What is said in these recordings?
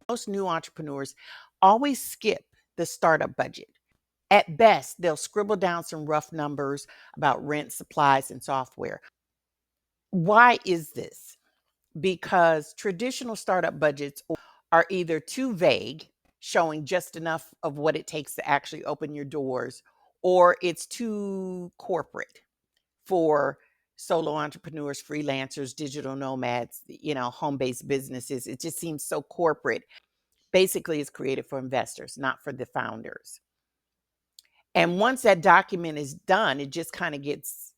Most new entrepreneurs always skip the startup budget. At best, they'll scribble down some rough numbers about rent, supplies, and software. Why is this? Because traditional startup budgets are either too vague, showing just enough of what it takes to actually open your doors, or it's too corporate for solo entrepreneurs, freelancers, digital nomads, home-based businesses. It just seems so corporate. Basically, it's created for investors, not for the founders. And once that document is done, it just kind of gets,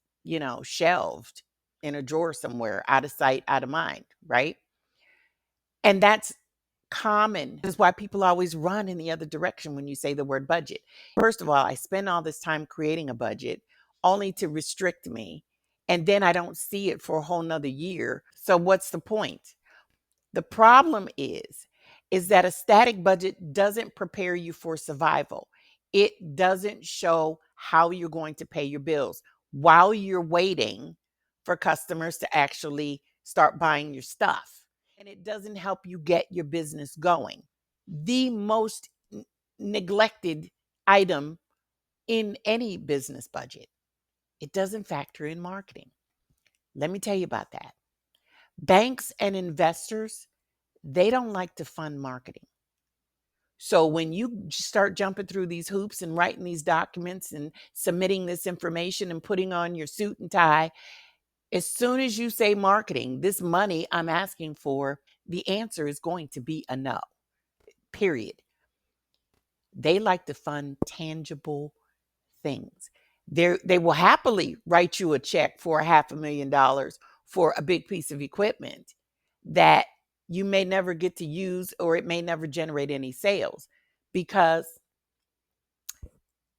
shelved in a drawer somewhere, out of sight, out of mind, right? And that's common. That's why people always run in the other direction when you say the word budget. First of all, I spend all this time creating a budget only to restrict me. And then I don't see it for a whole nother year. So what's the point? The problem is that a static budget doesn't prepare you for survival. It doesn't show how you're going to pay your bills while you're waiting for customers to actually start buying your stuff. And it doesn't help you get your business going. The most neglected item in any business budget, it doesn't factor in marketing. Let me tell you about that. Banks and investors, they don't like to fund marketing. So when you start jumping through these hoops and writing these documents and submitting this information and putting on your suit and tie, as soon as you say marketing, this money I'm asking for, the answer is going to be a no, period. They like to fund tangible things. They will happily write you a check for $500,000 for a big piece of equipment that you may never get to use, or it may never generate any sales because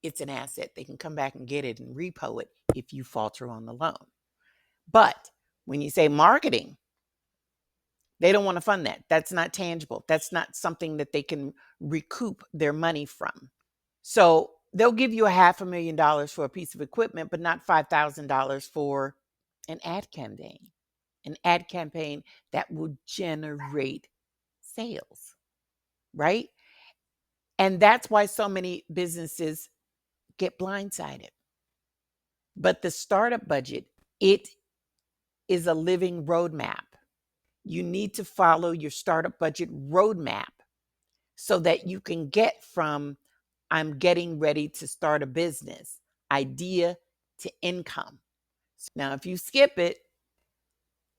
it's an asset. They can come back and get it and repo it if you falter on the loan. But when you say marketing, they don't want to fund that. That's not tangible. That's not something that they can recoup their money from. So they'll give you $500,000 for a piece of equipment, but not $5,000 for an ad campaign. An ad campaign that will generate sales, right? And that's why so many businesses get blindsided. But the startup budget, it is a living roadmap. You need to follow your startup budget roadmap so that you can get from I'm getting ready to start a business idea to income. Now, if you skip it,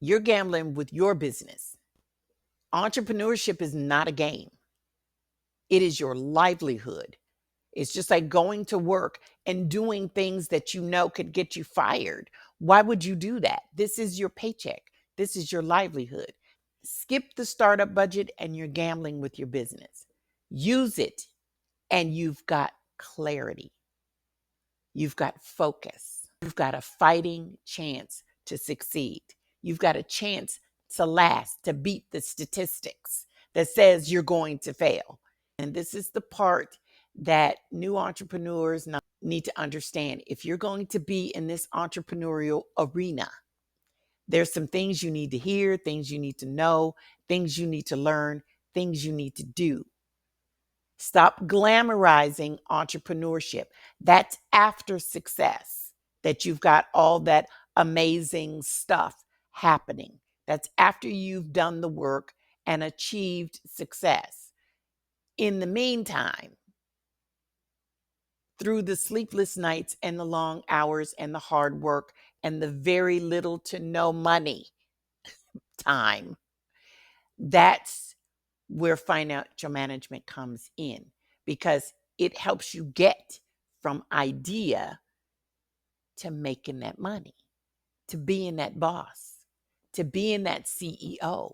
you're gambling with your business. Entrepreneurship is not a game. It is your livelihood. It's just like going to work and doing things that you know could get you fired. Why would you do that? This is your paycheck. This is your livelihood. Skip the startup budget and you're gambling with your business. Use it and you've got clarity. You've got focus. You've got a fighting chance to succeed. You've got a chance to last, to beat the statistics that says you're going to fail. And this is the part that new entrepreneurs need to understand. If you're going to be in this entrepreneurial arena, there's some things you need to hear, things you need to know, things you need to learn, things you need to do. Stop glamorizing entrepreneurship. That's after success, that you've got all that amazing stuff happening. That's after you've done the work and achieved success. In the meantime, through the sleepless nights and the long hours and the hard work and the very little to no money time, that's where financial management comes in, because it helps you get from idea to making that money, to being that boss, to being that CEO.